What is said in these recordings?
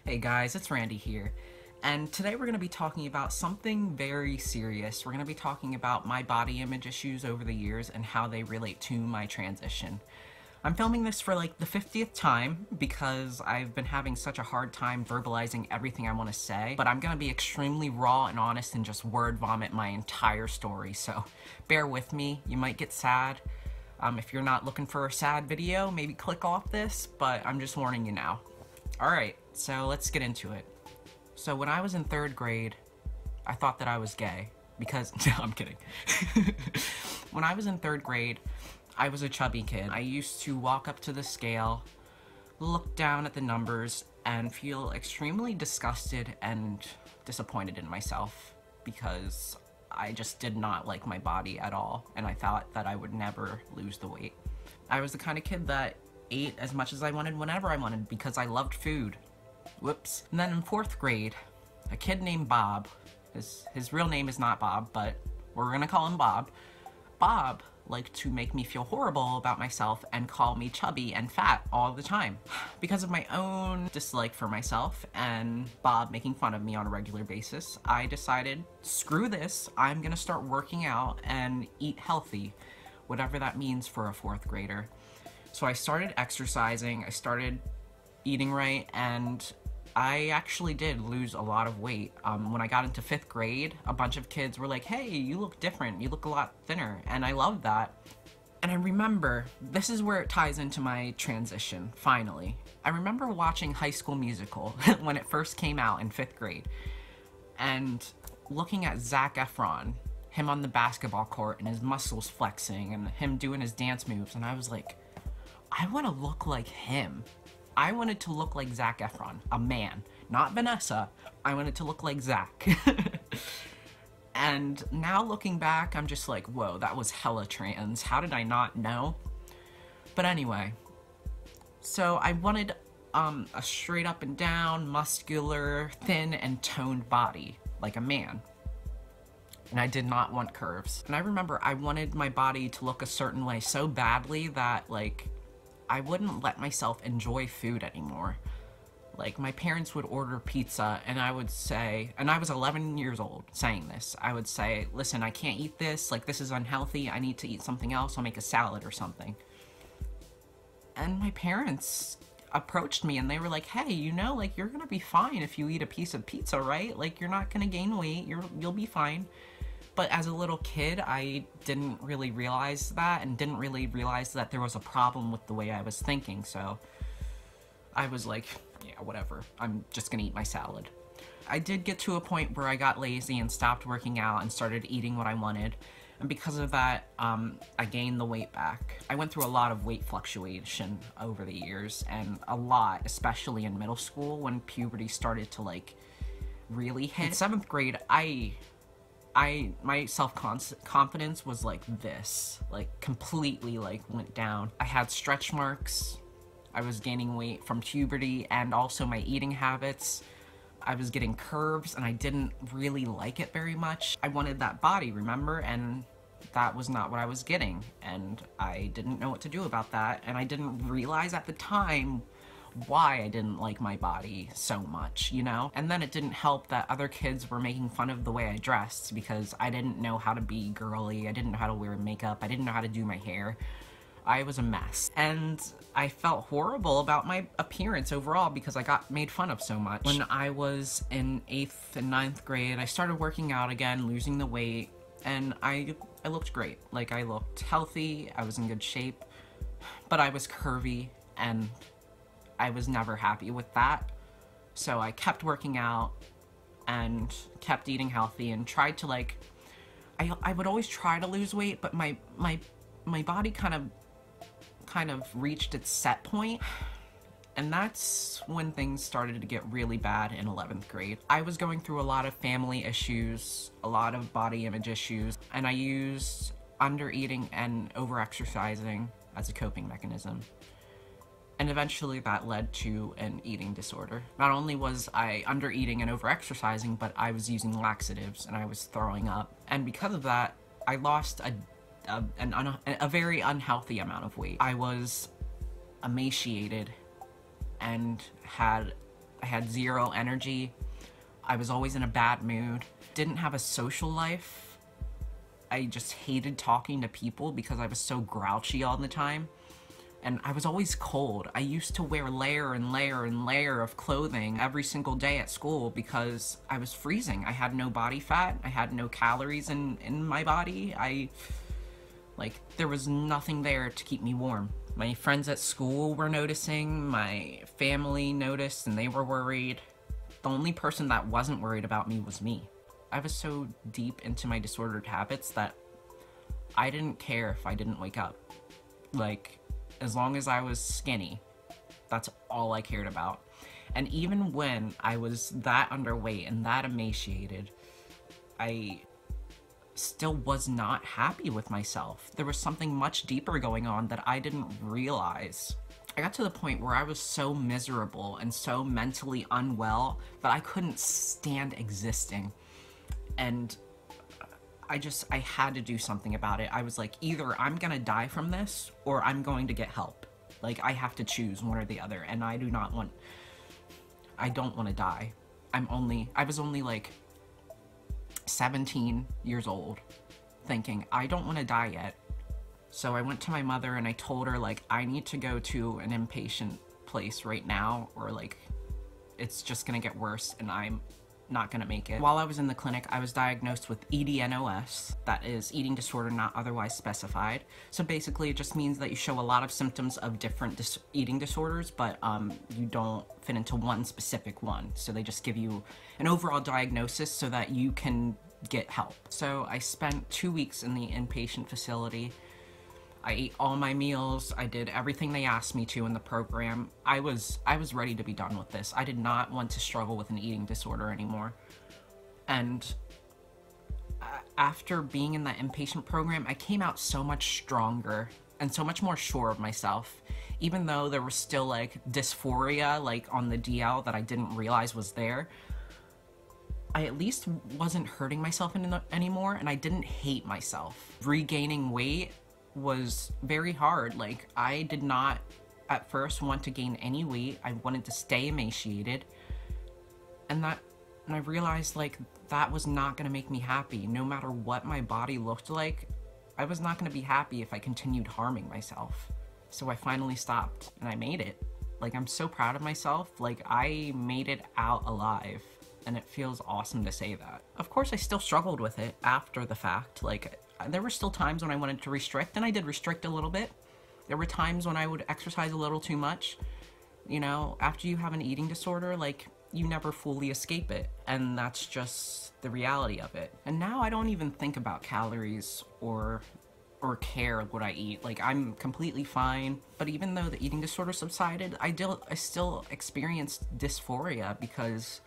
Hey guys, it's Randy here, and today we're going to be talking about something very serious. We're going to be talking about my body image issues over the years and how they relate to my transition. I'm filming this for like the 50th time because I've been having such a hard time verbalizing everything I want to say, but I'm going to be extremely raw and honest and just word vomit my entire story, so bear with me. You might get sad. If you're not looking for a sad video, maybe click off this, but I'm just warning you now. Alright, so let's get into it. So when I was in 3rd grade, I thought that I was gay, because, no, I'm kidding. When I was in 3rd grade, I was a chubby kid. I used to walk up to the scale, look down at the numbers, and feel extremely disgusted and disappointed in myself, because I just did not like my body at all, and I thought that I would never lose the weight. I was the kind of kid that ate as much as I wanted whenever I wanted because I loved food. Whoops. And then in 4th grade, a kid named Bob, his real name is not Bob, but we're gonna call him Bob. Bob liked to make me feel horrible about myself and call me chubby and fat all the time. Because of my own dislike for myself and Bob making fun of me on a regular basis, I decided, screw this, I'm gonna start working out and eat healthy, whatever that means for a 4th grader. So I started exercising, I started eating right, and I actually did lose a lot of weight. When I got into 5th grade, a bunch of kids were like, hey, you look different, you look a lot thinner, and I loved that. And I remember, this is where it ties into my transition, finally. I remember watching High School Musical when it first came out in 5th grade, and looking at Zac Efron, him on the basketball court, and his muscles flexing, and him doing his dance moves, and I was like, I want to look like him. I wanted to look like Zac Efron, a man, not Vanessa. I wanted to look like Zac. And now looking back, I'm just like, whoa, that was hella trans. How did I not know? But anyway, so I wanted a straight up and down, muscular, thin and toned body, like a man. And I did not want curves. And I remember I wanted my body to look a certain way so badly that, like, I wouldn't let myself enjoy food anymore. Like, my parents would order pizza, and I would say, and I was 11 years old saying this, I would say, listen, I can't eat this, like, this is unhealthy, I need to eat something else, I'll make a salad or something. And my parents approached me, and they were like, hey, you know, like, you're gonna be fine if you eat a piece of pizza, right? Like, you're not gonna gain weight, you'll be fine. But as a little kid, I didn't really realize that, and didn't really realize that there was a problem with the way I was thinking, so I was like, yeah, whatever, I'm just gonna eat my salad. I did get to a point where I got lazy and stopped working out and started eating what I wanted, and because of that, I gained the weight back. I went through a lot of weight fluctuation over the years, and a lot, especially in middle school, when puberty started to, like, really hit. In 7th grade, my self-confidence was like this, like completely like went down. I had stretch marks, I was gaining weight from puberty and also my eating habits. I was getting curves and I didn't really like it very much. I wanted that body, remember? And that was not what I was getting. And I didn't know what to do about that. And I didn't realize at the time why I didn't like my body so much, you know? And then it didn't help that other kids were making fun of the way I dressed because I didn't know how to be girly, I didn't know how to wear makeup, I didn't know how to do my hair. I was a mess. And I felt horrible about my appearance overall because I got made fun of so much. When I was in 8th and 9th grade, I started working out again, losing the weight, and I looked great. Like, I looked healthy, I was in good shape, but I was curvy, and I was never happy with that. So I kept working out and kept eating healthy and tried to, like, I would always try to lose weight, but my body kind of reached its set point. And that's when things started to get really bad in 11th grade. I was going through a lot of family issues, a lot of body image issues, and I used under-eating and over-exercising as a coping mechanism. And eventually that led to an eating disorder. Not only was I under-eating and over-exercising, but I was using laxatives and I was throwing up. And because of that, I lost a very unhealthy amount of weight. I was emaciated and had I had zero energy. I was always in a bad mood. Didn't have a social life. I just hated talking to people because I was so grouchy all the time. And I was always cold. I used to wear layer and layer and layer of clothing every single day at school because I was freezing. I had no body fat. I had no calories in my body. There was nothing there to keep me warm. My friends at school were noticing, my family noticed, and they were worried. The only person that wasn't worried about me was me. I was so deep into my disordered habits that I didn't care if I didn't wake up. As long as I was skinny, that's all I cared about. And even when I was that underweight and that emaciated, I still was not happy with myself. There was something much deeper going on that I didn't realize. I got to the point where I was so miserable and so mentally unwell that I couldn't stand existing. And I had to do something about it. I was like, either I'm gonna die from this or I'm going to get help. I have to choose one or the other, and I don't want to die. I was only 17 years old, thinking, I don't want to die yet. So I went to my mother and I told her, I need to go to an inpatient place right now, or it's just gonna get worse and I'm not gonna make it. While I was in the clinic, I was diagnosed with EDNOS, that is eating disorder not otherwise specified. So basically it just means that you show a lot of symptoms of different eating disorders, but you don't fit into one specific one. So they just give you an overall diagnosis so that you can get help. So I spent 2 weeks in the inpatient facility. I ate all my meals. I did everything they asked me to in the program. I was ready to be done with this. I did not want to struggle with an eating disorder anymore. And after being in that inpatient program, I came out so much stronger and so much more sure of myself. Even though there was still dysphoria on the DL that I didn't realize was there, I at least wasn't hurting myself anymore, and I didn't hate myself. Regaining weight was very hard. I did not at first want to gain any weight. I wanted to stay emaciated, and I realized that was not going to make me happy. No matter what my body looked like, I was not going to be happy if I continued harming myself. So I finally stopped, and I made it. I'm so proud of myself. I made it out alive, and it feels awesome to say that. Of course, I still struggled with it after the fact. There were still times when I wanted to restrict, and I did restrict a little bit. There were times when I would exercise a little too much. After you have an eating disorder, you never fully escape it, and that's just the reality of it. And now I don't even think about calories or care what I eat. I'm completely fine. But even though the eating disorder subsided, I still experienced dysphoria because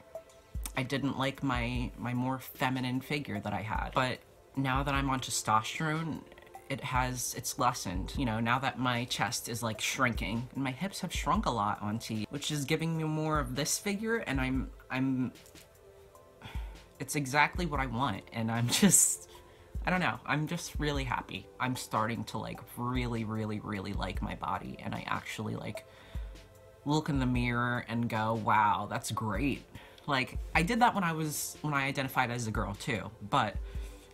I didn't like my more feminine figure that I had. But now that I'm on testosterone, it's lessened. Now that my chest is shrinking, and my hips have shrunk a lot on T, which is giving me more of this figure, and it's exactly what I want, and I don't know, I'm just really happy. I'm starting to really, really, really like my body, and I actually look in the mirror and go, wow, that's great. I did that when I identified as a girl too, but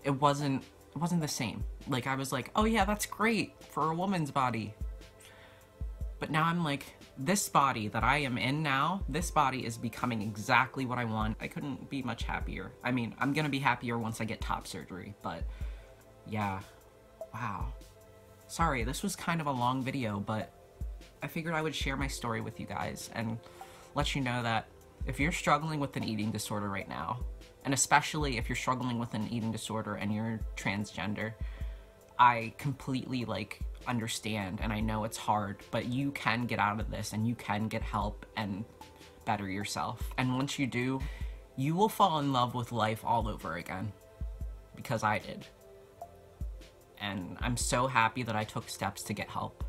it wasn't the same. I was oh yeah, that's great for a woman's body. But now I'm this body that I am in now, this body is becoming exactly what I want. I couldn't be much happier. I mean, I'm gonna be happier once I get top surgery, but yeah, wow. Sorry, this was kind of a long video, but I figured I would share my story with you guys and let you know that if you're struggling with an eating disorder right now, and especially if you're struggling with an eating disorder and you're transgender, I completely understand, and I know it's hard, but you can get out of this and you can get help and better yourself. And once you do, you will fall in love with life all over again, because I did. And I'm so happy that I took steps to get help.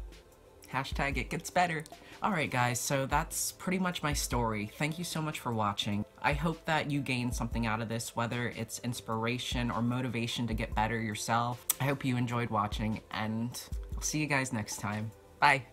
Hashtag it gets better. Alright guys, so that's pretty much my story. Thank you so much for watching. I hope that you gain something out of this, whether it's inspiration or motivation to get better yourself. I hope you enjoyed watching, and I'll see you guys next time. Bye!